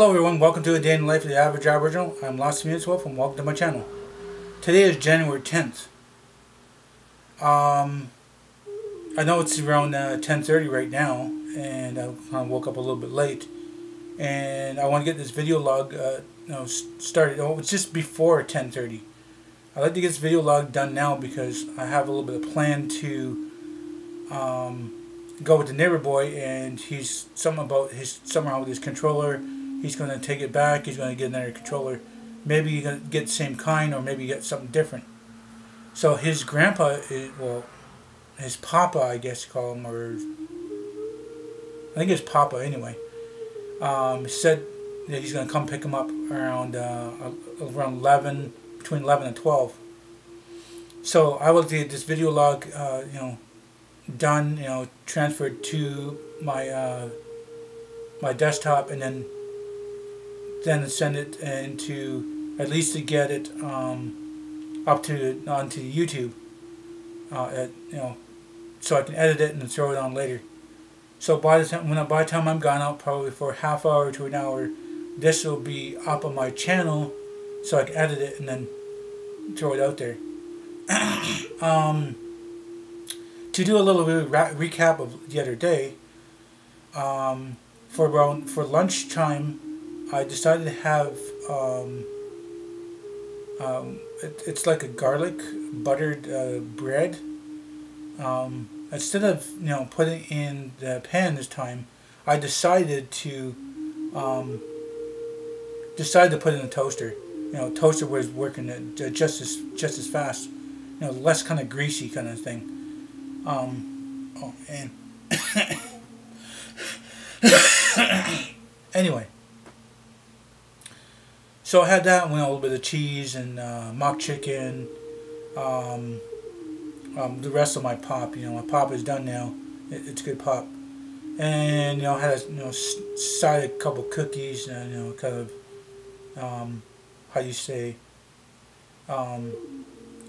Hello everyone, welcome to A Day in the Life of the Average Aboriginal. I'm LostPhoenixWolf and welcome to my channel. Today is January 10th. I know it's around 10:30 right now, and I kind of woke up a little bit late. And I want to get this video log started. Oh, it's just before 10:30. I like to get this video log done now because I have a little bit of plan to go with the neighbor boy, and he's somehow with his controller. He's going to take it back. He's going to get another controller. Maybe he's going to get the same kind, or maybe get something different. So his grandpa, his papa, I guess you call him, or I think it's papa anyway. Said that he's going to come pick him up around 11, between 11 and 12. So I will get this video log, done, transferred to my my desktop, and then send it into, at least to get it onto YouTube, so I can edit it and then throw it on later. So by the time I'm gone out, probably for a half hour to an hour, this will be up on my channel, so I can edit it and then throw it out there. To do a little bit of recap of the other day, for lunchtime, I decided to have it's like a garlic buttered bread. Instead of putting it in the pan this time, I decided to put it in the toaster. Toaster was working just as fast. Less kind of greasy kind of thing. Anyway, so I had that, a little bit of cheese and mock chicken. The rest of my pop, my pop is done now. It's good pop, and had a side a couple cookies, and kind of how do you say, kind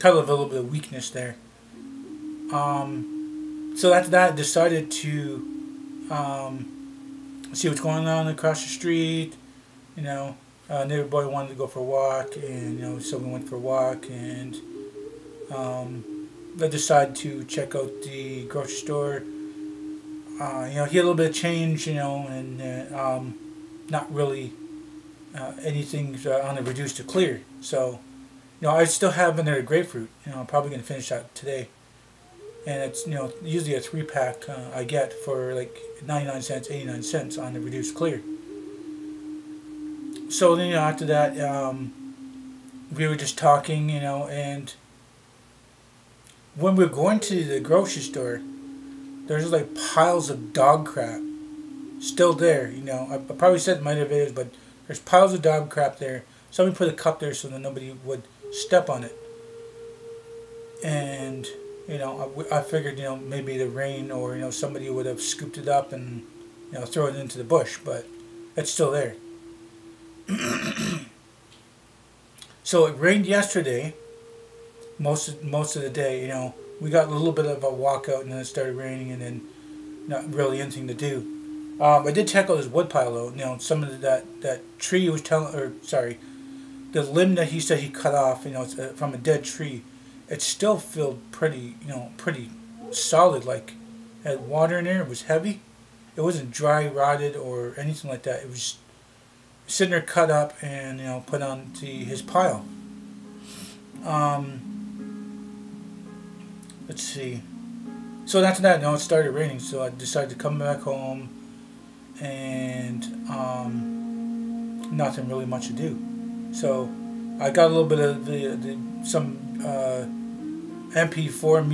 of a little bit of weakness there. So after that, I decided to see what's going on across the street. Neighbor boy wanted to go for a walk, and so we went for a walk, and I decided to check out the grocery store. He had a little bit of change, and not really anything on the reduced to clear. So, I still have another grapefruit. I'm probably going to finish that today. And it's usually a 3-pack I get for like 99 cents, 89 cents on the reduced clear. So then after that, we were just talking, and when we were going to the grocery store, there's like piles of dog crap still there. I probably said in my other videos, but there's piles of dog crap there. Somebody put a cup there so that nobody would step on it. And I figured, maybe the rain or, somebody would have scooped it up and, throw it into the bush, but it's still there. So it rained yesterday, most of the day, we got a little bit of a walkout, and then it started raining, and then not really anything to do. I did check out his wood pile though. Some of that tree he was the limb that he said he cut off, it's from a dead tree. It still felt pretty, pretty solid. Like, it had water in there. It was heavy. It wasn't dry, rotted, or anything like that. It was sitting there, cut up, and put onto his pile. Let's see. So after that, it started raining. So I decided to come back home, and nothing really much to do. So I got a little bit of some MP4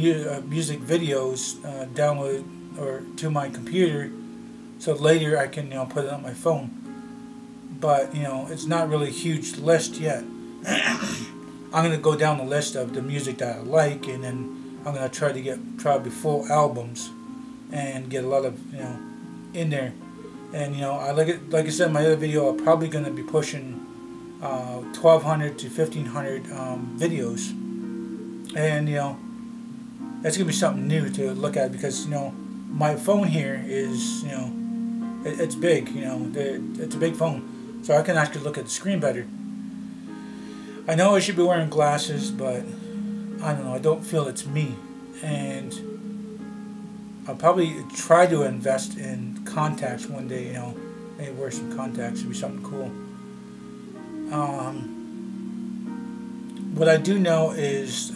music videos downloaded or to my computer, so later I can put it on my phone. But it's not really a huge list yet. I'm gonna go down the list of the music that I like, and then I'm gonna try to get probably full albums and get a lot of in there. And like I said in my other video, I'm probably gonna be pushing 1,200 to 1,500 videos, and that's gonna be something new to look at, because my phone here is it's big. It's a big phone. so I can actually look at the screen better. I know I should be wearing glasses, but I don't know, I don't feel it's me. And I'll probably try to invest in contacts one day, you know, maybe wear some contacts, would be something cool. What I do know is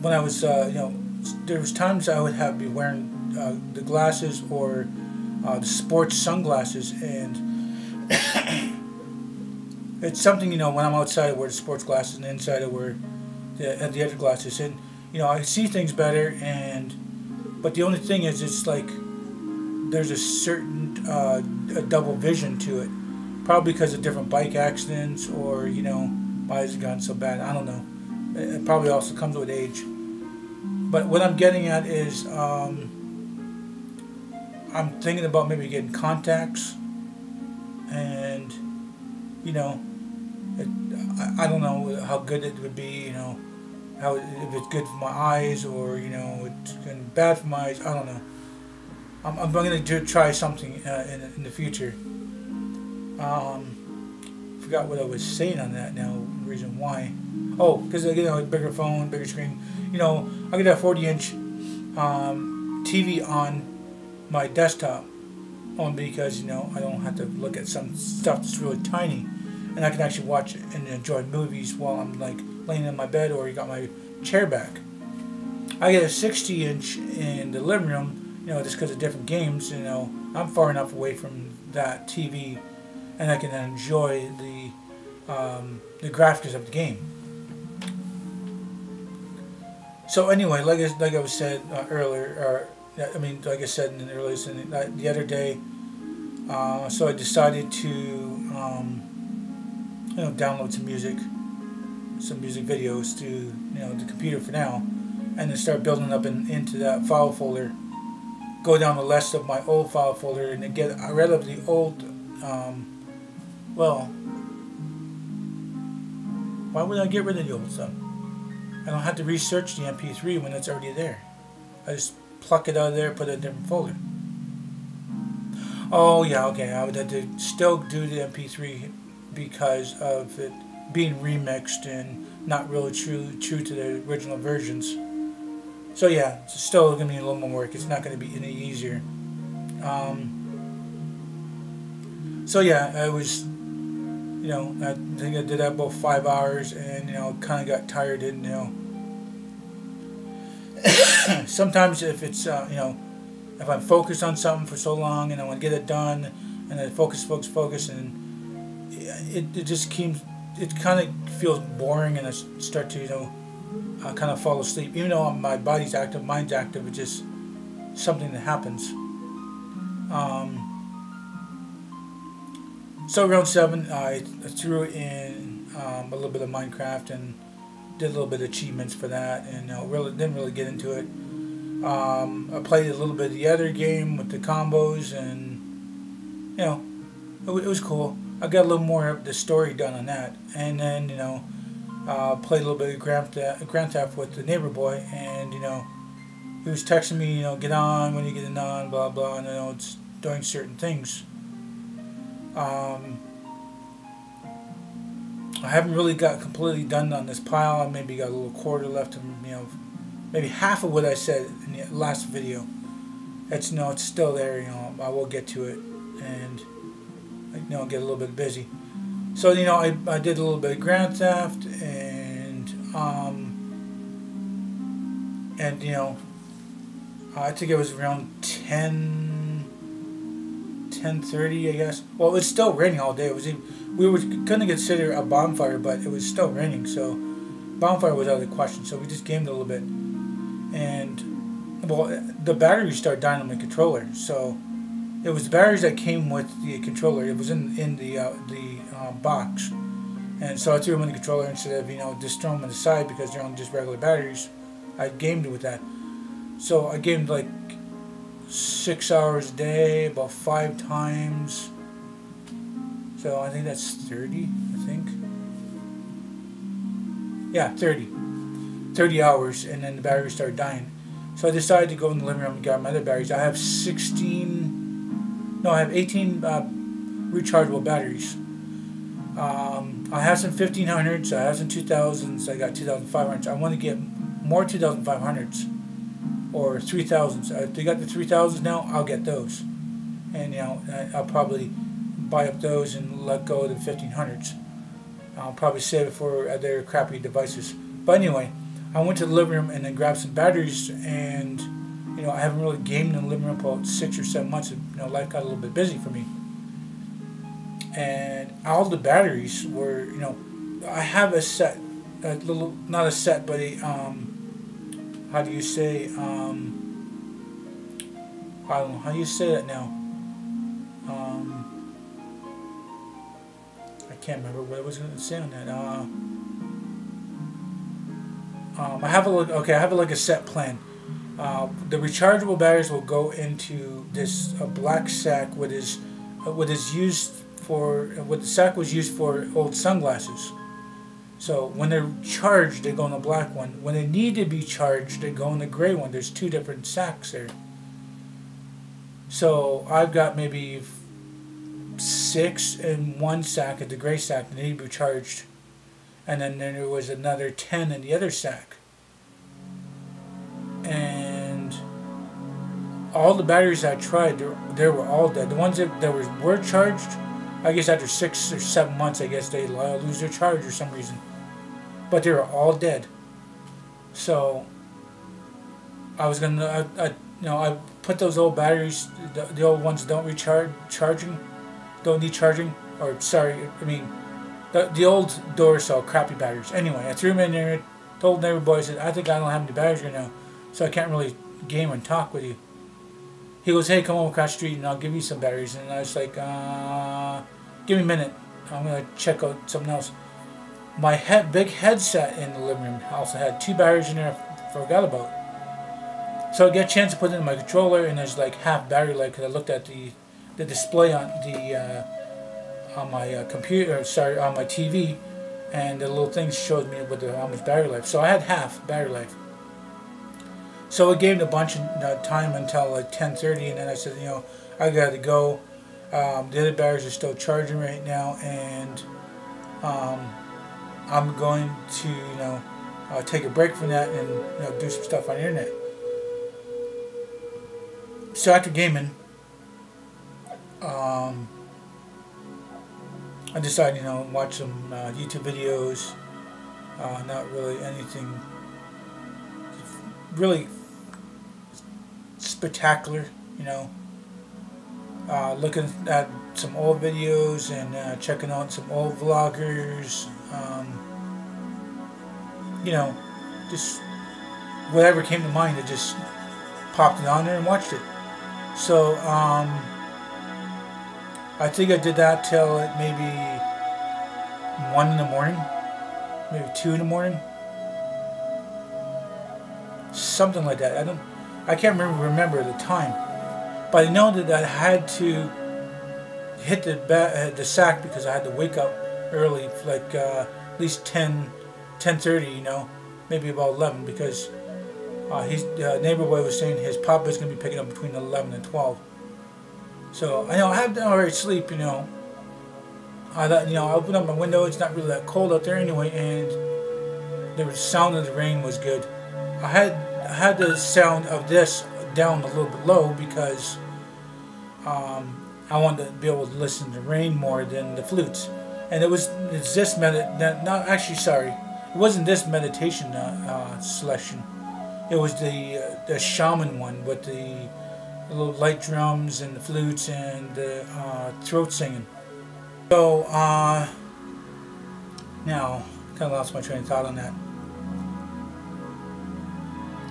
when I was, you know, there was times I would have be wearing the glasses or the sports sunglasses, and it's something, you know, when I'm outside I wear the sports glasses, and inside I wear the other glasses, and you know, I see things better. And but the only thing is, it's like there's a certain a double vision to it, probably because of different bike accidents, or you know, my eyes have gotten so bad, I don't know. It probably also comes with age. But what I'm getting at is I'm thinking about maybe getting contacts, and you know, I don't know how good it would be, you know, how if it's good for my eyes, or you know, it's going to be bad for my eyes. I don't know. I'm going to try something in the future. Forgot what I was saying on that now. Reason why? Oh, because you know, a bigger phone, bigger screen. You know, I get a 40-inch TV on my desktop, only because you know I don't have to look at some stuff that's really tiny, and I can actually watch and enjoy movies while I'm like laying in my bed, or you got my chair back. I get a 60-inch in the living room, you know, just because of different games. You know, I'm far enough away from that TV, and I can enjoy the graphics of the game. So anyway, like I was said earlier, or I mean, like I said in the earlier the other day, so I decided to you know, download some music videos to, you know, the computer for now, and then start building up into that file folder. Go down the list of my old file folder and then get rid of the old. Well, why would I get rid of the old stuff? I don't have to research the MP3 when it's already there. I just pluck it out of there, put it in a different folder. Oh yeah, okay, I would have to still do the MP3 because of it being remixed and not really true to the original versions. So yeah, it's still going to be a little more work. It's not going to be any easier. So yeah, I was, you know, I think I did that about 5 hours, and you know, kind of got tired, and you know, sometimes if it's you know, if I'm focused on something for so long and I want to get it done, and I focus, and it just keeps, it kind of feels boring, and I start to, you know, kind of fall asleep. Even though my body's active, mind's active, it's just something that happens. So around 7, I threw in a little bit of Minecraft and did a little bit of achievements for that, and really didn't really get into it. I played a little bit of the other game with the combos, and you know, it was cool. I got a little more of the story done on that, and then you know, played a little bit of Grand Theft with the neighbor boy, and you know, he was texting me, you know, get on when you get on, blah blah, and you know, it's doing certain things. I haven't really got completely done on this pile. I maybe got a little quarter left, and you know, maybe half of what I said in the last video. It's, you know, it's still there. You know, I will get to it, and you know, get a little bit busy. So you know, I did a little bit of Grand Theft, and you know, I think it was around 10:30, I guess. Well, it was still raining all day. It was, we were gonna consider a bonfire, but it was still raining, so bonfire was out of the question. So we just gamed a little bit, and well, the batteries started dying on my controller. So it was the batteries that came with the controller. It was in the box, and so I threw them in the controller instead of, you know, just throwing them on the side because they're only just regular batteries. I gamed with that. So I gamed like 6 hours a day, about 5 times. So I think that's 30, I think. Yeah, 30 hours, and then the batteries started dying. So I decided to go in the living room and grab my other batteries. I have 18 rechargeable batteries. I have some 1500s, I have some 2000s, I got 2500s. I want to get more 2500s or 3000s. If they got the 3000s now, I'll get those. And you know, I'll probably buy up those and let go of the 1500s. I'll probably save it for other crappy devices. But anyway, I went to the living room and then grabbed some batteries, and you know, I haven't really gamed in the living room for about 6 or 7 months. You know, life got a little bit busy for me. And all the batteries were, you know, I have a set, a little, not a set, but a, how do you say, I don't know, how do you say that now? I can't remember what I was going to say on that. I have a look, okay, I have like a set plan. The rechargeable batteries will go into this black sack, what is used for, what the sack was used for old sunglasses. So when they're charged, they go in the black one. When they need to be charged, they go in the gray one. There's two different sacks there. So I've got maybe 6 in one sack at the gray sack that need to be charged, and then there was another 10 in the other sack. And all the batteries I tried, they were all dead. The ones that were charged, I guess after 6 or 7 months, I guess they lose their charge for some reason. But they were all dead. So I was gonna, I put those old batteries, the old ones don't need charging, or sorry, I mean, the old Duracell crappy batteries. Anyway, I threw them in there, told the neighbor boy, I said, I think I don't have any batteries right now, so I can't really game and talk with you. He goes, hey, come over across the street and I'll give you some batteries. And I was like, give me a minute. I'm going to check out something else. My big headset in the living room also had 2 batteries in there I forgot about. So I get a chance to put it in my controller, and there's like half battery life because I looked at the display on my computer, sorry, on my TV, and the little thing showed me with how much battery life. So I had half battery life. So it gave me a bunch of time until like 10:30, and then I said, you know, I got to go. The other batteries are still charging right now, and I'm going to, you know, take a break from that and, you know, do some stuff on the internet. So after gaming, I decided, you know, watch some YouTube videos. Not really anything really spectacular, you know. Looking at some old videos and checking out some old vloggers. You know, just whatever came to mind, I just popped it on there and watched it. So I think I did that till maybe 1 in the morning, maybe 2 in the morning, something like that. I can't remember the time, but I know that I had to hit the sack because I had to wake up early, like at least 10:30, you know, maybe about 11, because his neighbor boy was saying his papa's going to be picking up between 11 and 12. So I know I had already sleep, you know. I thought, you know, I opened up my window. It's not really that cold out there anyway, and the sound of the rain was good. I had the sound of this down a little bit low because I wanted to be able to listen to rain more than the flutes. And it's this it wasn't this meditation selection. It was the shaman one with the little light drums and the flutes and the throat singing. So now kind of lost my train of thought on that.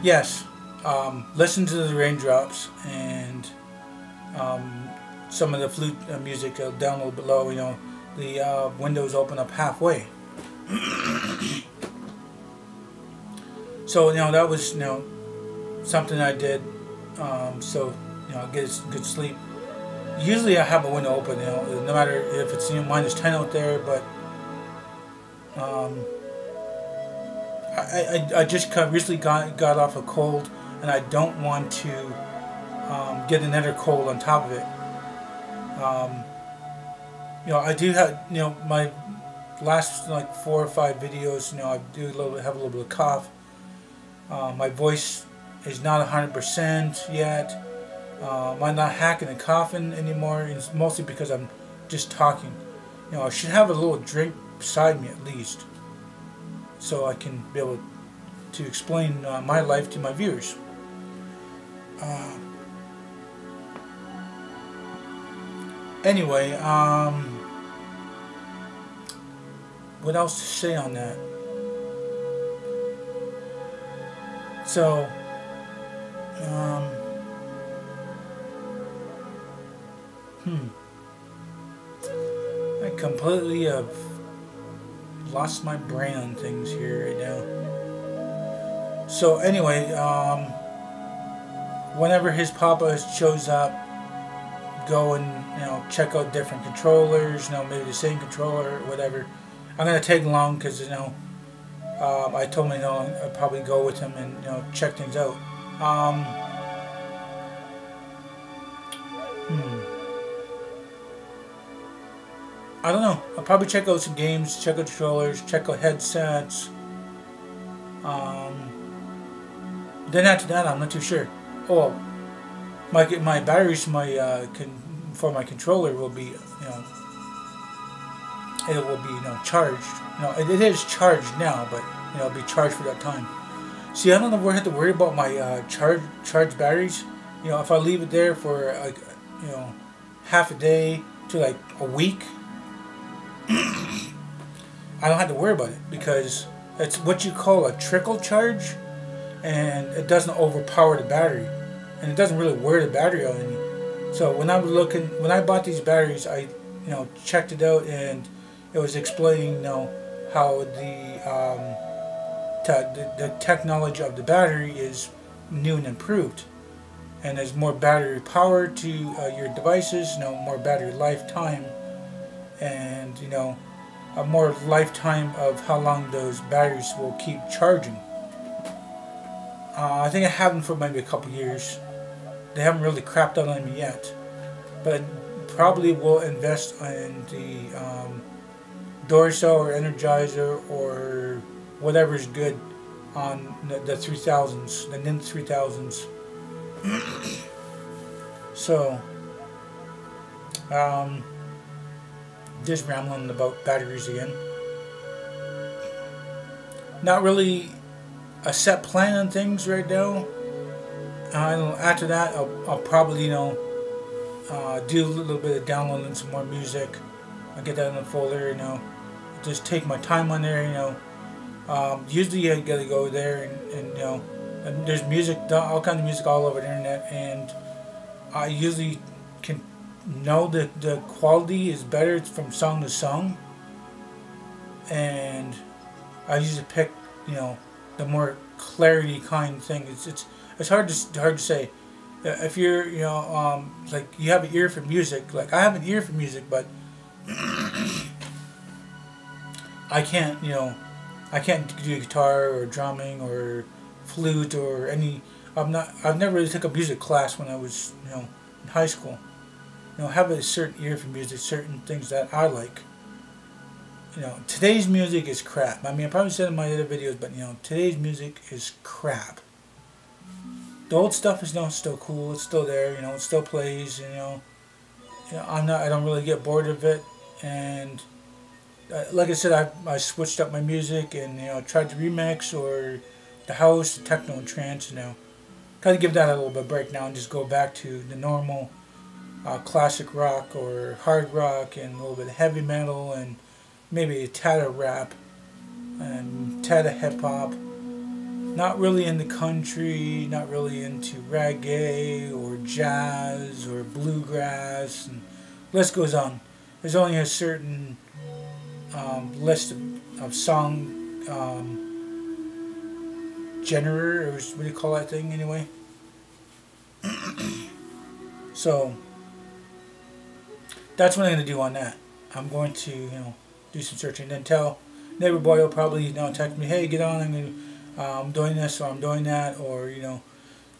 Yes, listen to the raindrops and some of the flute music down a little bit low. You know, the windows open up halfway. So, you know, that was, you know, something I did, so, you know, get good sleep. Usually I have a window open, you know, no matter if it's, you know, -10 out there, but I just recently got off a cold, and I don't want to get another cold on top of it. I do have, my last like 4 or 5 videos, I do have a little bit of cough. My voice is not 100% yet. I'm not hacking and coughing anymore. It's mostly because I'm just talking. I should have a little drink beside me at least, so I can be able to explain my life to my viewers. Anyway, what else to say on that? So, I completely have lost my brain on things here right now. So anyway, whenever his papa shows up, go and check out different controllers, maybe the same controller or whatever. I'm gonna tag along because I told him I'd probably go with him and check things out. I don't know. I'll probably check out some games, check out controllers, check out headsets. Then after that, I'm not too sure. Oh, my batteries, for my controller will be, it will be, charged. It is charged now, but it'll be charged for that time. See, I don't know where I have to worry about my charged batteries. If I leave it there for like, half a day to like a week, I don't have to worry about it because it's what you call a trickle charge, and it doesn't overpower the battery, and it doesn't really wear the battery out any. So when I bought these batteries, I checked it out, and it was explaining how the technology of the battery is new and improved, and there's more battery power to your devices, more battery lifetime, and a more lifetime of how long those batteries will keep charging. I think I have them for maybe a couple years. They haven't really crapped out on me yet, but probably will invest in the Duracell or Energizer or whatever's good on the 3000s, the NIN 3000s. So, just rambling about batteries again. Not really a set plan on things right now. After that, I'll probably do a little bit of downloading some more music. I'll get that in a folder. Just take my time on there. Usually I gotta go there and there's music, all kinds of music all over the internet, and I usually can know that the quality is better from song to song, and I usually pick the more clarity kind thing. It's hard to say. If you're like you have an ear for music, like I have an ear for music, but I can't do guitar or drumming or flute or any. I've never really took a music class when I was in high school. I have a certain ear for music, certain things that I like. Today's music is crap. I mean, I probably said in my other videos, but today's music is crap. The old stuff is still cool. It's still there. It still plays. I don't really get bored of it. And like I said, I switched up my music and tried to remix or the house, the techno and trance. Kind of give that a little bit of break now and just go back to the normal classic rock or hard rock and a little bit of heavy metal and maybe a tad of rap and tad of hip hop. Not really into country, not really into reggae or jazz or bluegrass, and the list goes on. There's only a certain list of song genre, or what do you call that thing anyway? So that's what I'm going to do on that. I'm going to do some searching, then tell neighbor boy will probably text me, hey, get on, I'm doing this or I'm doing that, or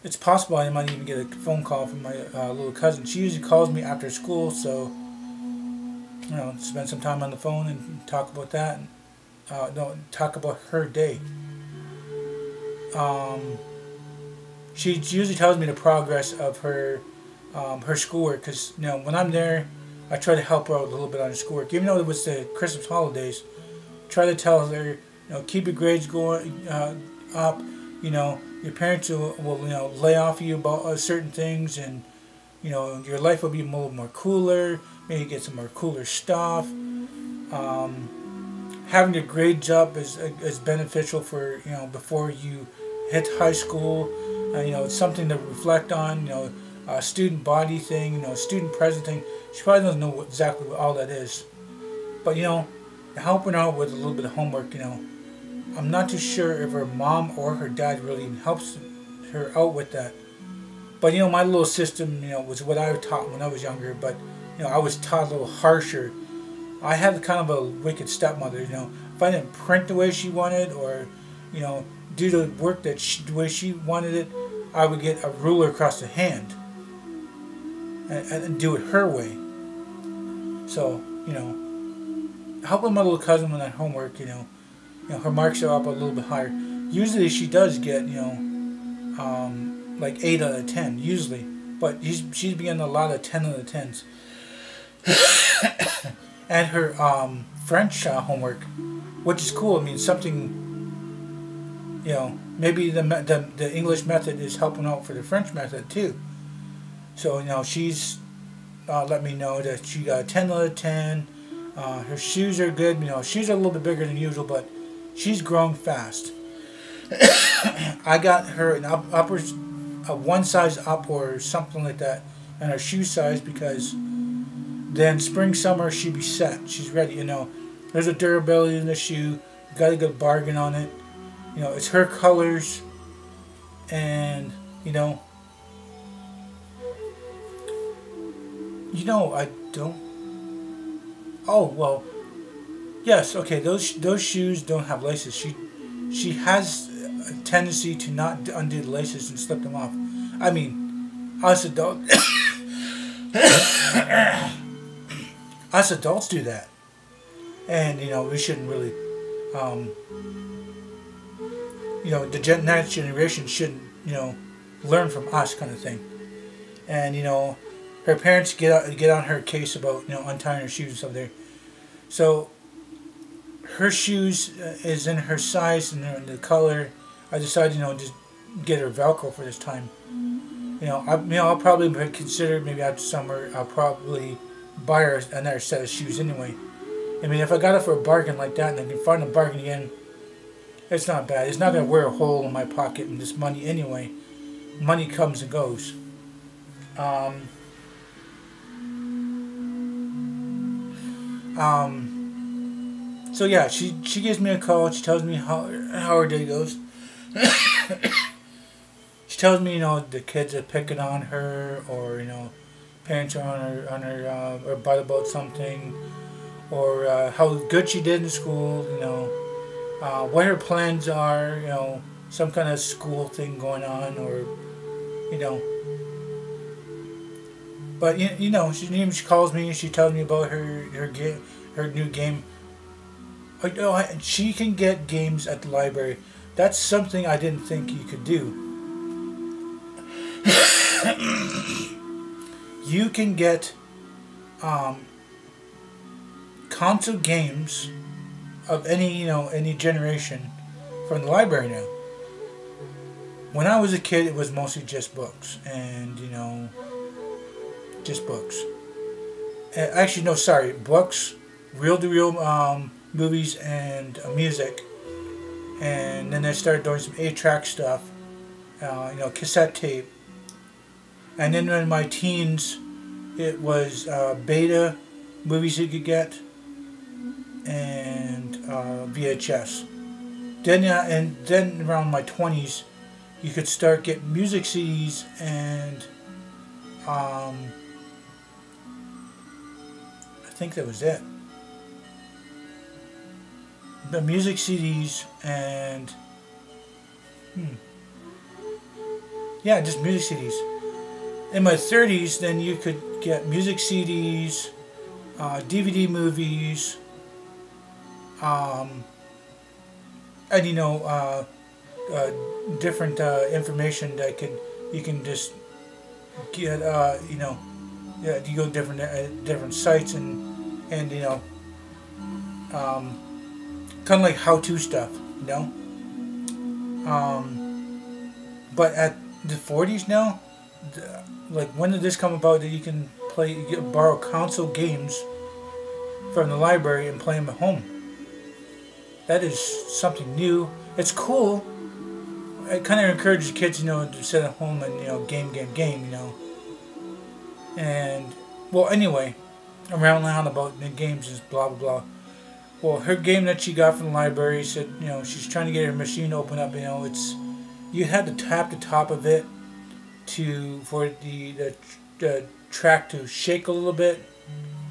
it's possible I might even get a phone call from my little cousin. She usually calls me after school, so you know, spend some time on the phone and talk about that. And, no, talk about her day. She usually tells me the progress of her schoolwork, because you know, when I'm there, I try to help her out a little bit on her schoolwork. Even though it was the Christmas holidays, try to tell her, you know, keep your grades going up. You know, your parents will you know, lay off you about certain things, and you know, your life will be a little more cooler. Maybe get some more cooler stuff. Having your grades up is beneficial for, you know, before you hit high school. You know, it's something to reflect on. You know, student body thing. You know, student present thing. She probably doesn't know exactly what all that is, but you know, helping out with a little bit of homework. You know, I'm not too sure if her mom or her dad really helps her out with that. But you know, my little system, you know, was what I was taught when I was younger. But you know, I was taught a little harsher. I had kind of a wicked stepmother. You know, if I didn't print the way she wanted, or you know, do the work that the way she wanted it, I would get a ruler across the hand and do it her way. So you know, helping my little cousin with that homework, you know, her marks are up a little bit higher. Usually she does get, you know, like 8 out of 10 usually, but she's been getting a lot of 10 out of 10s. And her French homework, which is cool. I mean, something, you know, maybe the English method is helping out for the French method too. So you know, she's let me know that she got a 10 out of 10. Her shoes are good. You know, shoes are a little bit bigger than usual, but she's growing fast. I got her an upper, one size up or something like that, and her shoe size, because then spring, summer, she'd be set. She's ready. You know, there's a durability in the shoe. Got a good bargain on it. You know, it's her colors, and you know, I don't. Oh well, yes. Okay, those shoes don't have laces. She has a tendency to not undo the laces and slip them off. I mean, us adults, us adults do that, and you know, we shouldn't really. You know, the next generation shouldn't, you know, learn from us, kind of thing. And you know, her parents get on her case about, you know, untying her shoes and stuff there. So her shoes is in her size and the color. I decided, you know, just get her Velcro for this time. You know, I'll probably consider, maybe after summer, I'll probably buy her another set of shoes anyway. I mean, if I got it for a bargain like that, and I can find a bargain again, it's not bad. It's not going to wear a hole in my pocket and this money anyway. Money comes and goes. So yeah, she gives me a call. She tells me how her day goes. She tells me, you know, the kids are picking on her, or you know, parents are on her butt about something, or how good she did in school. You know, what her plans are. You know, some kind of school thing going on, or you know. But you know, she calls me and she tells me about her new game. You know, she can get games at the library. That's something I didn't think you could do. You can get console games of any generation from the library now. When I was a kid, it was mostly just books, and you know, just books. Actually, no, sorry, books, reel-to-reel movies, and music. And then I started doing some 8-track stuff, you know, cassette tape. And then in my teens, it was beta movies you could get, and VHS. Then around my 20s, you could start getting music CDs and I think that was it. The music CDs and yeah, just music CDs. In my 30s, then you could get music CDs, DVD movies, and different information that you can just get. Yeah, you go different sites and kind of like how-to stuff, But at the 40s now, like when did this come about that you can borrow console games from the library and play them at home? That is something new. It's cool. It kind of encourages kids, to sit at home and game. And well, anyway, I'm rambling on about the games and blah blah blah. Well, her game that she got from the library said, she's trying to get her machine to open up. You had to tap the top of it for the track to shake a little bit,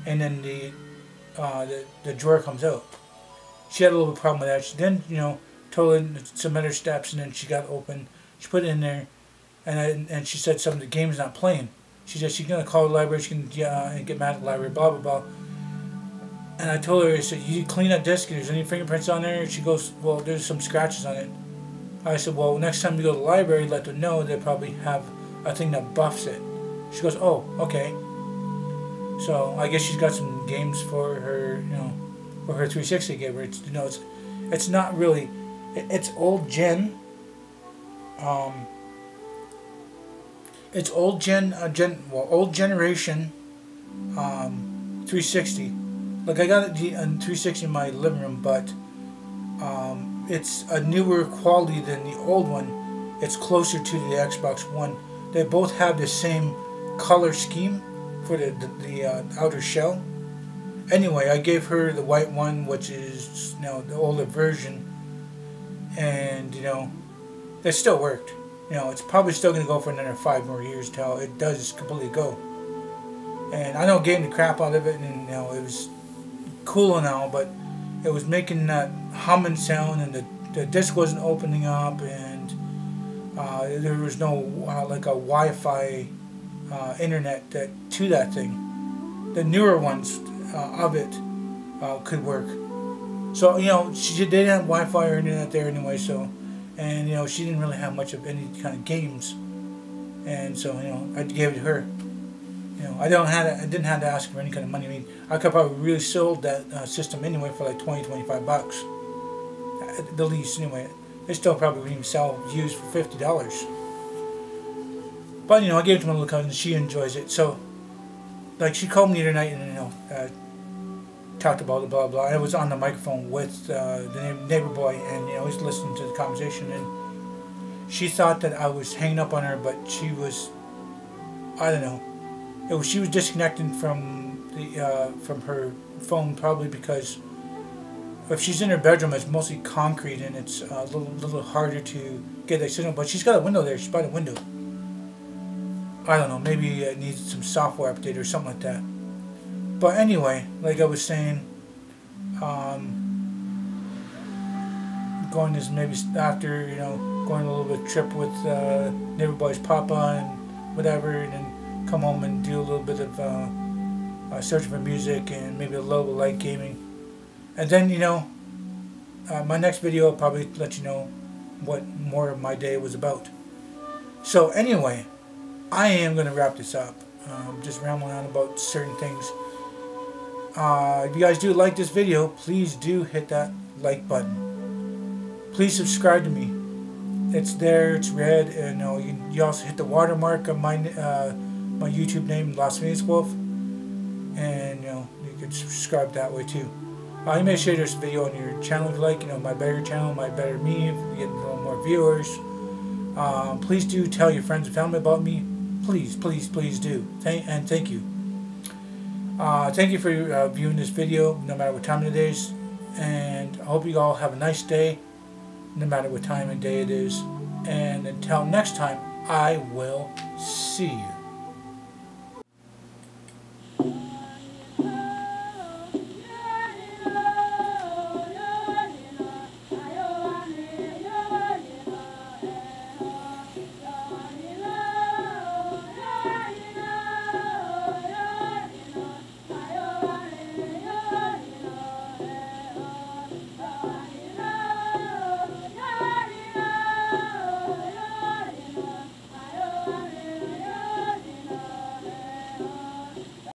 and then the drawer comes out. She had a little bit of problem with that. She then told her some other steps, and then she got open. She put it in there, and she said some of the game's not playing. She said she's gonna call the library. She can get mad at the library. Blah blah blah. And I told her, I said, you clean that disc. There's any fingerprints on there? She goes, well, there's some scratches on it. I said, well, next time you go to the library, let them know. They probably have a thing that buffs it. She goes, oh, okay. So I guess she's got some games for her, for her 360 gave her. It's not really, it's old gen. It's old old generation 360. Like I got a 360 in my living room, but it's a newer quality than the old one. It's closer to the Xbox One. They both have the same color scheme for the outer shell. Anyway, I gave her the white one, which is the older version, and it still worked. It's probably still going to go for another 5 more years till it does completely go. And I know getting the crap out of it, and it was cool and all, but it was making that humming sound, and the disc wasn't opening up, and there was no like a Wi-Fi internet to that thing. The newer ones of it could work. So she didn't have Wi-Fi or internet there anyway. So, and she didn't really have much of any kind of games, and so I gave it to her. I didn't have to ask for any kind of money. I mean, I could probably really sold that system anyway for like $20-25 at the least. Anyway, they still probably wouldn't even sell used for $50. But I gave it to my little cousin. She enjoys it. So, like, she called me the other night and talked about it, blah blah. I was on the microphone with the neighbor boy, and he's listening to the conversation, and she thought that I was hanging up on her, but she was, I don't know. She was disconnecting from her phone, probably because if she's in her bedroom, it's mostly concrete and it's a little harder to get that signal. But she's got a window there. She's by the window. I don't know. Maybe it needs some software update or something like that. But anyway, like I was saying, going is maybe after going a little bit trip with neighbor boy's papa and whatever, and then come home and do a little bit of searching for music and maybe a little light gaming. And then, my next video will probably let you know what more of my day was about. So anyway, I am going to wrap this up. Just rambling on about certain things. If you guys do like this video, please do hit that like button. Please subscribe to me. It's there, it's red, and you also hit the watermark of my YouTube name, LostPhoenixWolf, and you can subscribe that way too. You may share this video on your channel if you like. My better channel, my better me, if you get a little more viewers. Please do tell your friends and family about me. Please, please, please do. Thank you. Thank you for viewing this video, no matter what time of the day it is, and I hope you all have a nice day, no matter what time of day it is. And until next time, I will see you.